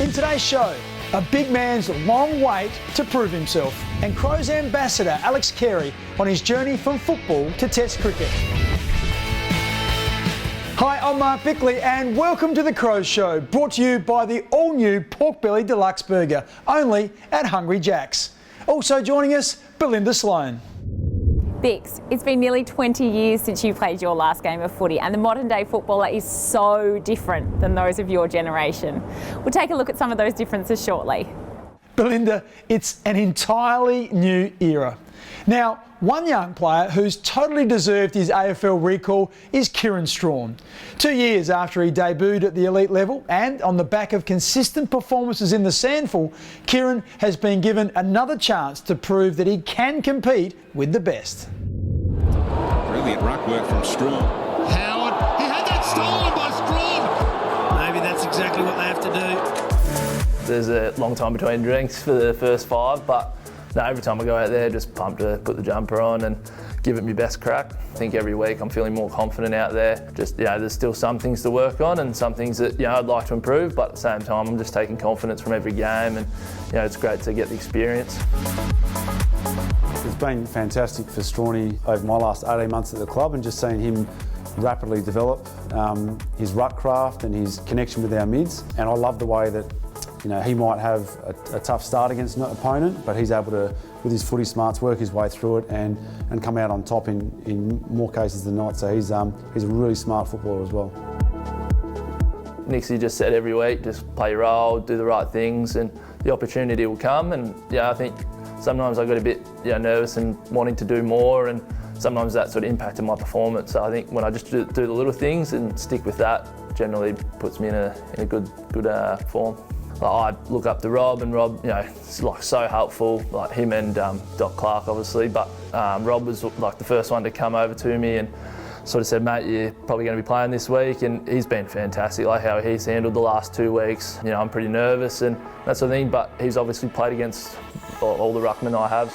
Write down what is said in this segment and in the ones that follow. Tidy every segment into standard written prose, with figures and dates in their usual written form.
In today's show, a big man's long wait to prove himself, and Crows ambassador Alex Carey on his journey from football to Test cricket. Hi, I'm Mark Bickley and welcome to the Crows Show, brought to you by the all-new Pork Belly Deluxe Burger, only at Hungry Jack's. Also joining us, Belinda Sloan. Bix, it's been nearly 20 years since you played your last game of footy, and the modern day footballer is so different than those of your generation. We'll take a look at some of those differences shortly. Belinda, it's an entirely new era. Now, one young player who's totally deserved his AFL recall is Kieran Strachan. 2 years after he debuted at the elite level and on the back of consistent performances in the SANFL, Kieran has been given another chance to prove that he can compete with the best. Brilliant ruck work from Strachan. Howard, he had that stolen by Strachan. Maybe that's exactly what they have to do. There's a long time between drinks for the first five, but no, every time I go out there, just pumped to put the jumper on and give it my best crack. I think every week I'm feeling more confident out there. Just, there's still some things to work on and some things that, I'd like to improve, but at the same time, I'm just taking confidence from every game, and, it's great to get the experience. It's been fantastic for Strawny over my last 18 months at the club, and just seeing him rapidly develop his ruck craft and his connection with our mids. And I love the way that he might have a tough start against an opponent, but he's able to, with his footy smarts, work his way through it and come out on top in more cases than not. So he's a really smart footballer as well. Nixie just said every week, just play your role, do the right things, and the opportunity will come. And I think sometimes I got a bit nervous and wanting to do more, and sometimes that sort of impacted my performance. So I think when I just do the little things and stick with that, generally puts me in a good form. I look up to Rob, and Rob, is so helpful, like him and Doc Clark, obviously. But Rob was like the first one to come over to me and sort of said, "Mate, you're probably going to be playing this week," and he's been fantastic. Like how he's handled the last 2 weeks. I'm pretty nervous and that sort of thing, but he's obviously played against all the ruckmen I have.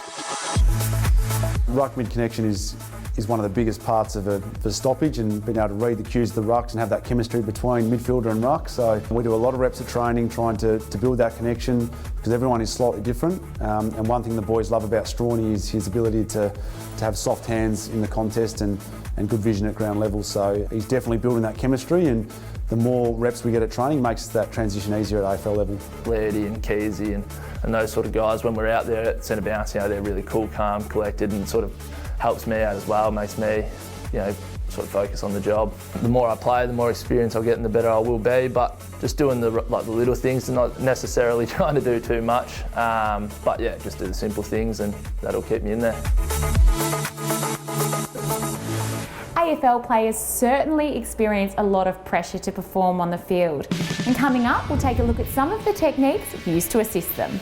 Ruck-mid connection is one of the biggest parts of a stoppage, and being able to read the cues of the rucks and have that chemistry between midfielder and ruck. So we do a lot of reps of training trying to build that connection, because everyone is slightly different. And one thing the boys love about Strawny is his ability to have soft hands in the contest and good vision at ground level. So he's definitely building that chemistry, and the more reps we get at training makes that transition easier at AFL level. Lairdy and Keezy and those sort of guys, when we're out there at centre bounce, they're really cool, calm, collected, and sort of helps me out as well, makes me, sort of focus on the job. The more I play, the more experience I'll get and the better I will be, but just doing the little things and not necessarily trying to do too much. But yeah, just do the simple things and that'll keep me in there. AFL players certainly experience a lot of pressure to perform on the field. And coming up, we'll take a look at some of the techniques used to assist them.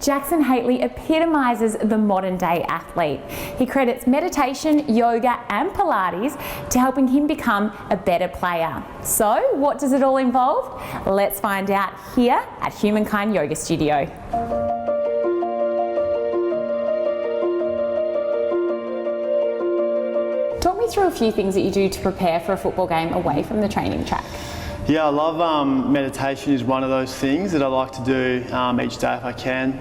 Jackson Hately epitomises the modern day athlete. He credits meditation, yoga and Pilates to helping him become a better player. So what does it all involve? Let's find out here at Humankind Yoga Studio. Talk me through a few things that you do to prepare for a football game away from the training track. Yeah, I love meditation is one of those things that I like to do each day if I can,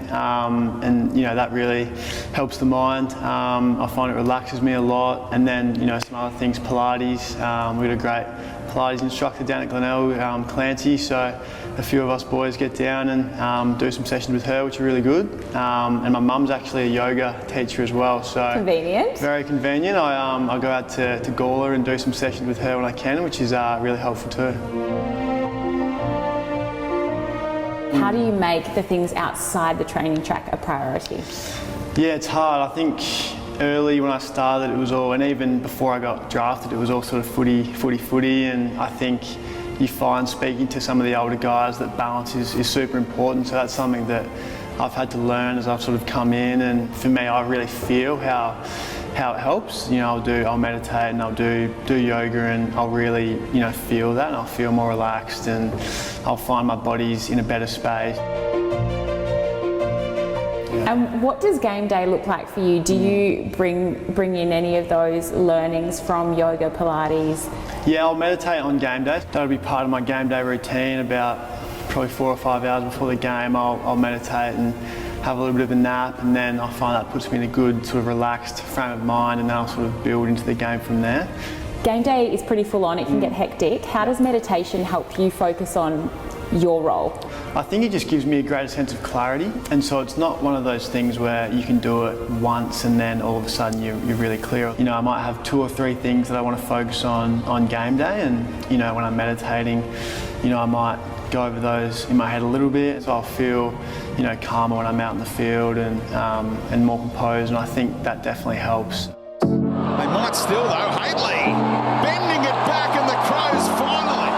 and that really helps the mind. I find it relaxes me a lot, and then some other things, Pilates. We've got a great Pilates instructor down at Glenelg, Clancy, so a few of us boys get down and do some sessions with her, which are really good. And my mum's actually a yoga teacher as well, so convenient. Very convenient. I go out to Gawler and do some sessions with her when I can, which is really helpful too. How do you make the things outside the training track a priority? Yeah, it's hard. I think early when I started it was all, and even before I got drafted, it was all sort of footy, and I think you find speaking to some of the older guys that balance is super important. So that's something that I've had to learn as I've sort of come in, and for me, I really feel how it helps. You know, I'll meditate and I'll do yoga, and I'll really, you know, feel that, and I'll feel more relaxed, and I'll find my body's in a better space. And what does game day look like for you? Do you bring in any of those learnings from yoga, Pilates? Yeah, I'll meditate on game day. That'll be part of my game day routine. About probably 4 or 5 hours before the game, I'll meditate and have a little bit of a nap, and then I find that puts me in a good sort of relaxed frame of mind, and then I'll sort of build into the game from there. Game day is pretty full on, it can get hectic. How does meditation help you focus on your role? I think it just gives me a greater sense of clarity, and so it's not one of those things where you can do it once and then all of a sudden you're really clear. You know, I might have 2 or 3 things that I want to focus on game day, and you know, when I'm meditating, you know, I might go over those in my head a little bit, so I'll feel, you know, calmer when I'm out in the field, and more composed, and I think that definitely helps. They might still though. Haley bending it back, and the Crows finally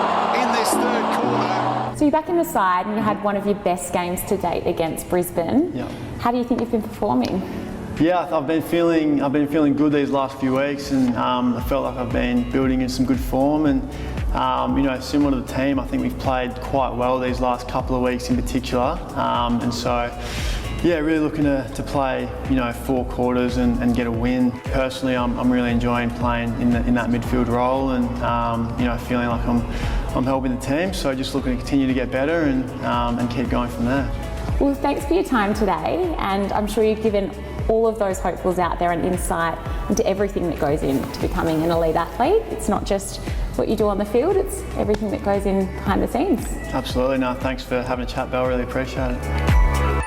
in this third quarter. So you're back in the side and you had one of your best games to date against Brisbane. Yeah. How do you think you've been performing? Yeah, I've been feeling good these last few weeks, and I felt like I've been building in some good form, and you know, similar to the team, I think we've played quite well these last couple of weeks in particular, and so yeah, really looking to play, you know, 4 quarters and get a win. Personally, I'm really enjoying playing in that midfield role, and you know, feeling like I'm helping the team. So just looking to continue to get better and keep going from there. Well, thanks for your time today, and I'm sure you've given all of those hopefuls out there an insight into everything that goes into becoming an elite athlete. It's not just what you do on the field, it's everything that goes in behind the scenes. Absolutely. No, thanks for having a chat, Belle. Really appreciate it.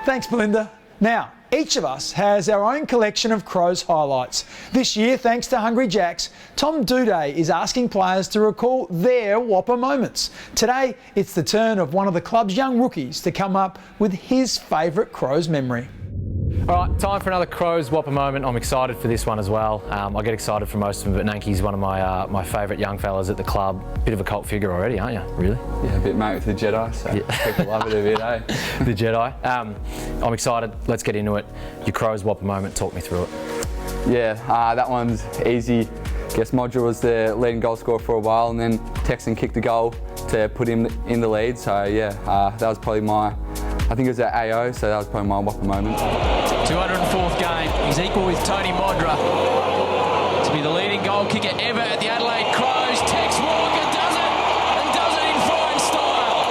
Thanks, Melinda. Now, each of us has our own collection of Crows highlights. This year, thanks to Hungry Jacks, Tom Duday is asking players to recall their Whopper moments. Today, it's the turn of one of the club's young rookies to come up with his favourite Crows memory. All right, time for another Crows Whopper moment. I'm excited for this one as well. I get excited for most of them, but Nanky's one of my favourite young fellas at the club. Bit of a cult figure already, aren't you? Really? Yeah, a bit mate with the Jedi, so yeah. People love it a bit, eh? The Jedi. I'm excited. Let's get into it. Your Crows Whopper moment, talk me through it. Yeah, that one's easy. I guess Modra was the leading goal scorer for a while, and then Texan kicked the goal to put him in the lead. So yeah, that was probably I think it was at AO, so that was probably my Whopper moment. 204th game, he's equal with Tony Modra to be the leading goal kicker ever at the Adelaide Crows. Tex Walker does it, and does it in fine style.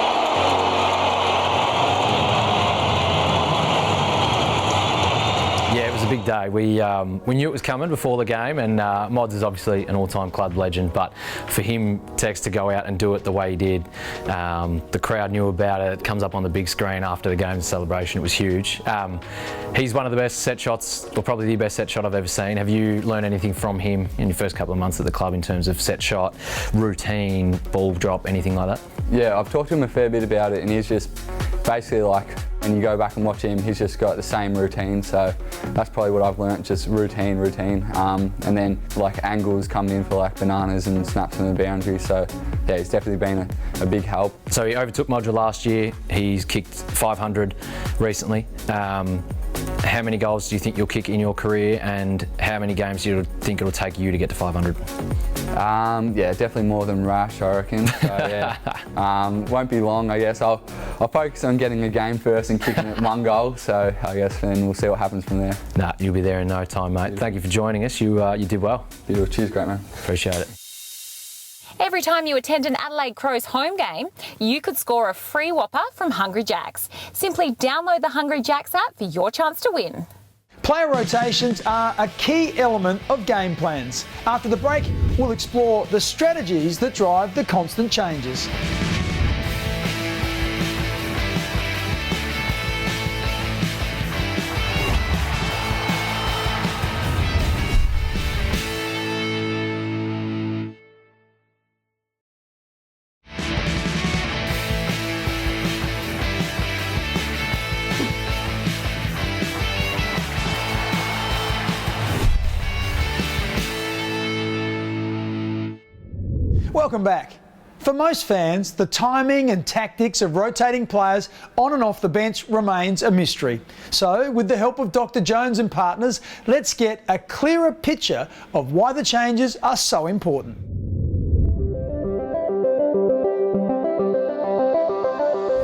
Yeah, it was a big day. We knew it was coming before the game, and Mods is obviously an all-time club legend, but for him, Tex, to go out and do it the way he did, the crowd knew about it. It comes up on the big screen after the game's celebration. It was huge. He's one of the best set shots, or probably the best set shot I've ever seen. Have you learned anything from him in your first couple of months at the club in terms of set shot, routine, ball drop, anything like that? Yeah, I've talked to him a fair bit about it, and he's just basically like, when you go back and watch him, he's just got the same routine. So that's probably what I've learnt, just routine. And then like angles coming in for like bananas and snaps in the boundary. So yeah, he's definitely been a big help. So he overtook Modra last year. He's kicked 500 recently. How many goals do you think you'll kick in your career, and how many games do you think it'll take you to get to 500? Yeah, definitely more than Rash, I reckon. So, yeah, won't be long, I guess. I'll focus on getting a game first and kicking it 1 goal. So I guess then we'll see what happens from there. Nah, you'll be there in no time, mate. Thank you for joining us. You did well. Beautiful. Cheers, great man. Appreciate it. Every time you attend an Adelaide Crows home game, you could score a free Whopper from Hungry Jacks. Simply download the Hungry Jacks app for your chance to win. Player rotations are a key element of game plans. After the break, we'll explore the strategies that drive the constant changes. Welcome back. For most fans, the timing and tactics of rotating players on and off the bench remains a mystery. So, with the help of Dr. Jones and partners, let's get a clearer picture of why the changes are so important.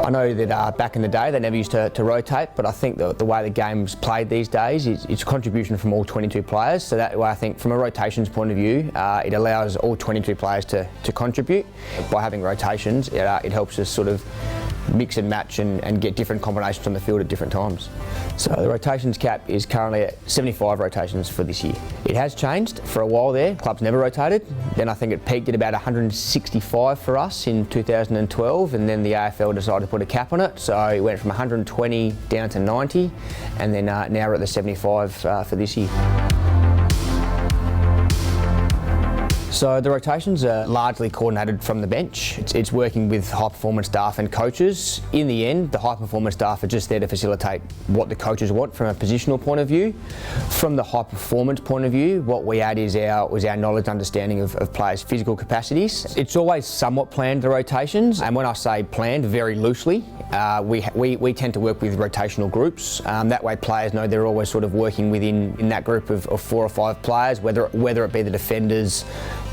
I know that back in the day they never used to rotate, but I think the way the game's played these days is it's a contribution from all 22 players. So that way I think from a rotations point of view, it allows all 22 players to contribute. By having rotations, it helps us sort of mix and match and get different combinations on the field at different times. So the rotations cap is currently at 75 rotations for this year. It has changed for a while there. Clubs never rotated. Then I think it peaked at about 165 for us in 2012, and then the AFL decided to put a cap on it. So it went from 120 down to 90, and then now we're at the 75 for this year. So the rotations are largely coordinated from the bench. It's working with high performance staff and coaches. In the end, the high performance staff are just there to facilitate what the coaches want from a positional point of view. From the high performance point of view, what we add is our knowledge, understanding of players' physical capacities. It's always somewhat planned, the rotations, and when I say planned, very loosely. We tend to work with rotational groups. That way players know they're always sort of working within that group of 4 or 5 players, whether it be the defenders,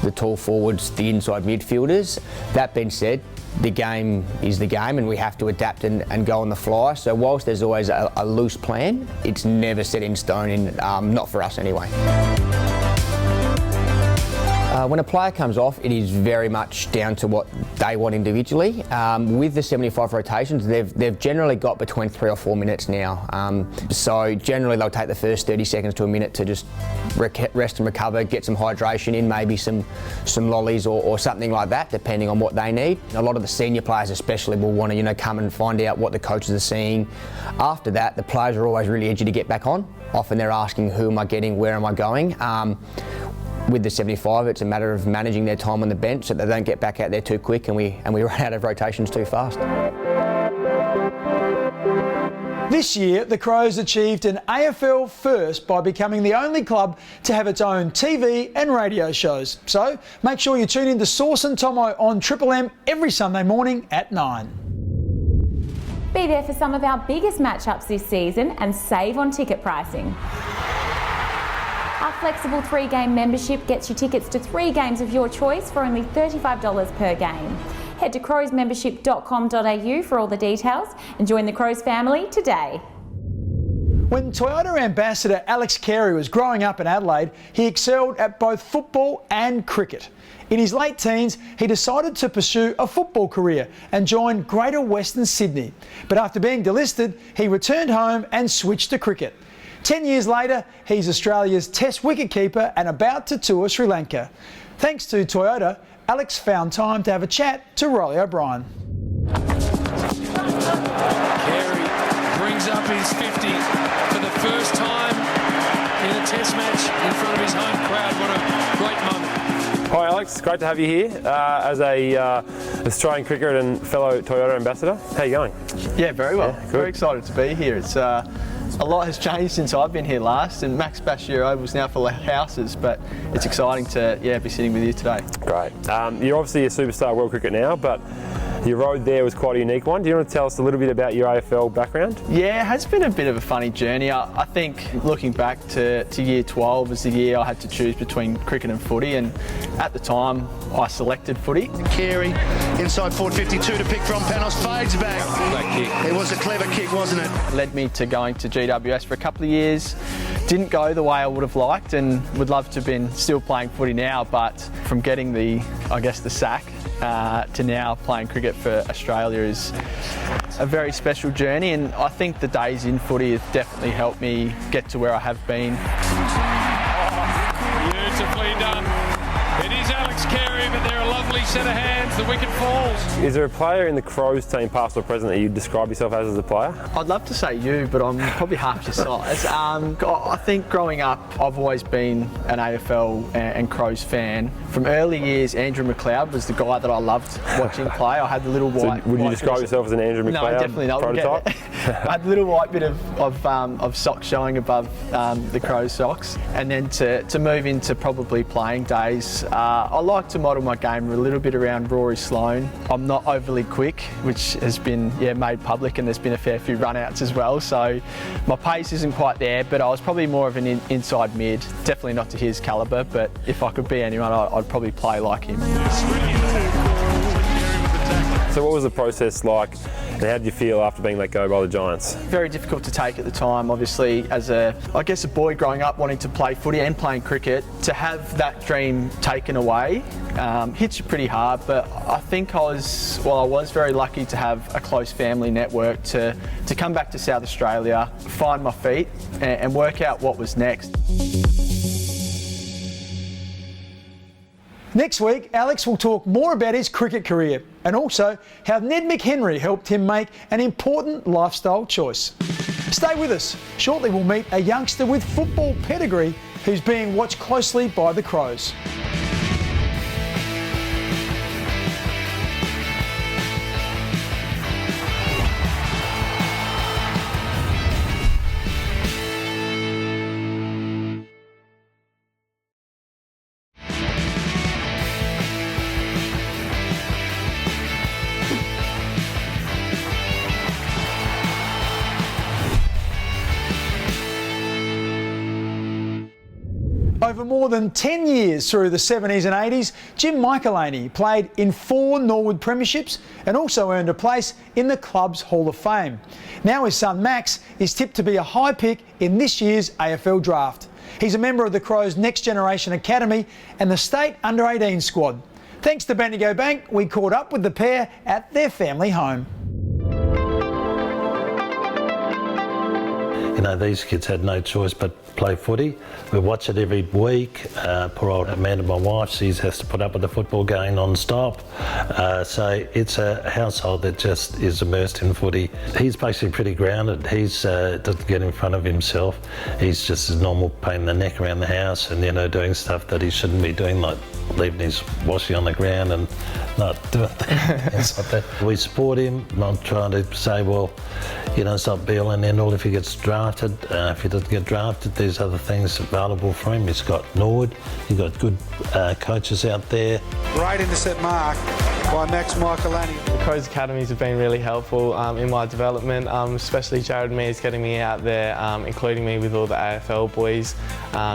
the tall forwards, the inside midfielders. That being said, the game is the game and we have to adapt and go on the fly. So whilst there's always a loose plan, it's never set in stone, not for us anyway. When a player comes off, it is very much down to what they want individually. With the 75 rotations, they've generally got between 3 or 4 minutes now. So generally they'll take the first 30 seconds to a minute to just rest and recover, get some hydration in, maybe some lollies or something like that, depending on what they need. A lot of the senior players especially will want to come and find out what the coaches are seeing. After that, the players are always really edgy to get back on. Often they're asking, who am I getting, where am I going? With the 75, it's a matter of managing their time on the bench so they don't get back out there too quick and we run out of rotations too fast. This year, the Crows achieved an AFL first by becoming the only club to have its own TV and radio shows. So make sure you tune in to Sauce and Tomo on Triple M every Sunday morning at 9. Be there for some of our biggest matchups this season and save on ticket pricing. Our flexible 3-game membership gets you tickets to 3 games of your choice for only $35 per game. Head to crowsmembership.com.au for all the details and join the Crows family today. When Toyota ambassador Alex Carey was growing up in Adelaide, he excelled at both football and cricket. In his late teens, he decided to pursue a football career and joined Greater Western Sydney. But after being delisted, he returned home and switched to cricket. 10 years later, he's Australia's Test wicketkeeper and about to tour Sri Lanka. Thanks to Toyota, Alex found time to have a chat to Riley O'Brien. Carey brings up his 50 for the first time in a Test match in front of his home crowd. What a great moment. Hi Alex, great to have you here as a Australian cricketer and fellow Toyota ambassador. How are you going? Yeah, very well. Yeah, very excited to be here. It's a lot has changed since I've been here last, and Max Bashir Oval's now full of houses, but it's exciting to be sitting with you today. Great. You're obviously a superstar of world cricket now, but your road there was quite a unique one. Do you want to tell us a little bit about your AFL background? Yeah, it has been a bit of a funny journey. I think looking back to year 12 was the year I had to choose between cricket and footy, and at the time I selected footy. Carey inside forward 52 to pick from. Panos fades back. It was a clever kick, wasn't it? Led me to going to GWS for a couple of years. Didn't go the way I would have liked and would love to have been still playing footy now, but from getting the sack to now playing cricket for Australia is a very special journey, and I think the days in footy have definitely helped me get to where I have been. Beautifully done. It is Alex Carey, but they're a lovely set of hands. The wicket falls. Is there a player in the Crows team, past or present, that you'd describe yourself as a player? I'd love to say you, but I'm probably half your size. I think growing up, I've always been an AFL and Crows fan. From early years, Andrew McLeod was the guy that I loved watching play. I had the little white... So would you describe yourself as an Andrew McLeod No, definitely not. prototype? I had the little white bit of socks showing above the Crows socks. And then to move into probably playing days, I like to model my game little bit around Rory Sloane. I'm not overly quick, which has been made public, and there's been a fair few run-outs as well. So my pace isn't quite there, but I was probably more of an inside mid. Definitely not to his calibre, but if I could be anyone, I'd probably play like him. So what was the process like, and how did you feel after being let go by the Giants? Very difficult to take at the time, obviously, as a boy growing up wanting to play footy and playing cricket. To have that dream taken away hits you pretty hard, but I think I was very lucky to have a close family network to come back to South Australia, find my feet and work out what was next. Next week, Alex will talk more about his cricket career and also how Ned McHenry helped him make an important lifestyle choice. Stay with us. Shortly we'll meet a youngster with football pedigree who's being watched closely by the Crows. Over more than 10 years through the 70s and 80s, Jim Michalanney played in 4 Norwood premierships and also earned a place in the club's Hall of Fame. Now his son Max is tipped to be a high pick in this year's AFL draft. He's a member of the Crows' Next Generation Academy and the State Under-18 squad. Thanks to Bendigo Bank, we caught up with the pair at their family home. You know, these kids had no choice but play footy. We watch it every week. Poor old Amanda, my wife, she has to put up with the football going non-stop. So it's a household that just is immersed in footy. He's basically pretty grounded. He's doesn't get in front of himself. He's just a normal pain in the neck around the house and, you know, doing stuff that he shouldn't be doing, like leaving his washing on the ground and not doing things like that. We support him, not trying to say, well, you know, it's not be all and end all if he gets drafted. If he doesn't get drafted, there's other things available for him. He's got Norwood, he's got good coaches out there. Great intercept mark by Max Michalanney. The Crows Academies have been really helpful in my development, especially Jared Mears getting me out there, including me with all the AFL boys,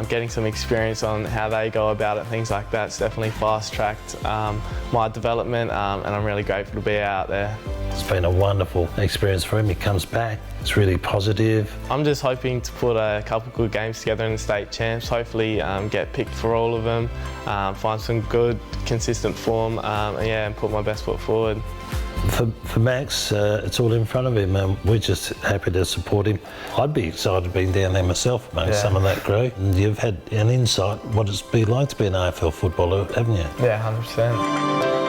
getting some experience on how they go about it, things like that. It's definitely fast-tracked my development, and I'm really grateful to be out there. It's been a wonderful experience for him. He comes back, it's really positive. I'm just hoping to put a couple good games together in the state champs, hopefully get picked for all of them, find some good, consistent form, and put my best foot forward. For Max, it's all in front of him, and we're just happy to support him. I'd be excited being down there myself amongst some of that crew. And you've had an insight what it's been like to be an AFL footballer, haven't you? Yeah, 100%.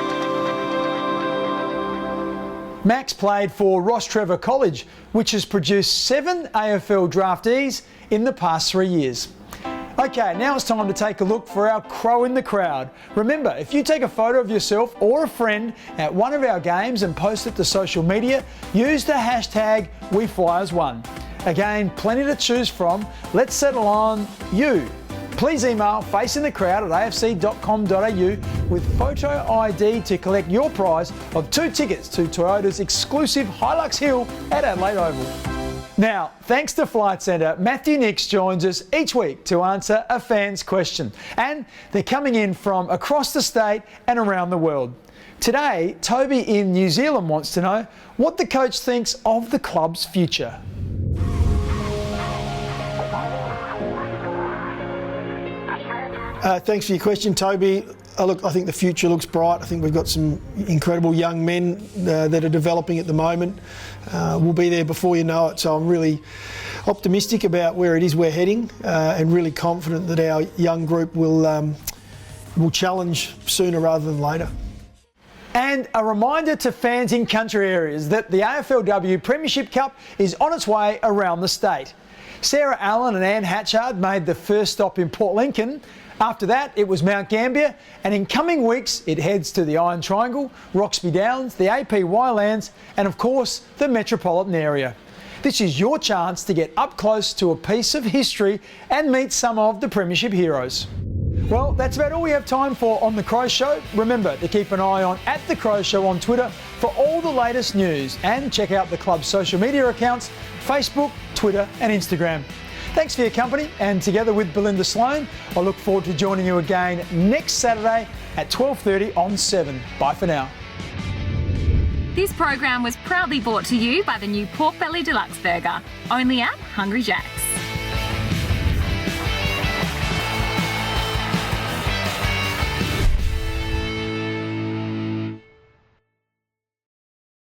Max played for Ross Trevor College, which has produced 7 AFL draftees in the past 3 years. Okay, now it's time to take a look for our Crow in the Crowd. Remember, if you take a photo of yourself or a friend at one of our games and post it to social media, use the hashtag WeFlyers1. Again, plenty to choose from. Let's settle on you. Please email faceinthecrowd@afc.com.au with photo ID to collect your prize of 2 tickets to Toyota's exclusive Hilux Hill at Adelaide Oval. Now, thanks to Flight Centre, Matthew Nix joins us each week to answer a fan's question. And they're coming in from across the state and around the world. Today, Toby in New Zealand wants to know what the coach thinks of the club's future. Thanks for your question, Toby. Look, I think the future looks bright. I think we've got some incredible young men that are developing at the moment. We'll be there before you know it, so I'm really optimistic about where it is we're heading and really confident that our young group will challenge sooner rather than later. And a reminder to fans in country areas that the AFLW Premiership Cup is on its way around the state. Sarah Allen and Anne Hatchard made the first stop in Port Lincoln. After that, it was Mount Gambier, and in coming weeks, it heads to the Iron Triangle, Roxby Downs, the APY Lands, and of course, the metropolitan area. This is your chance to get up close to a piece of history and meet some of the Premiership heroes. Well, that's about all we have time for on The Crow Show. Remember to keep an eye on @The Crow Show on Twitter for all the latest news, and check out the club's social media accounts, Facebook, Twitter and Instagram. Thanks for your company, and together with Belinda Sloan, I look forward to joining you again next Saturday at 12:30 on 7. Bye for now. This program was proudly brought to you by the new Pork Belly Deluxe Burger, only at Hungry Jack's.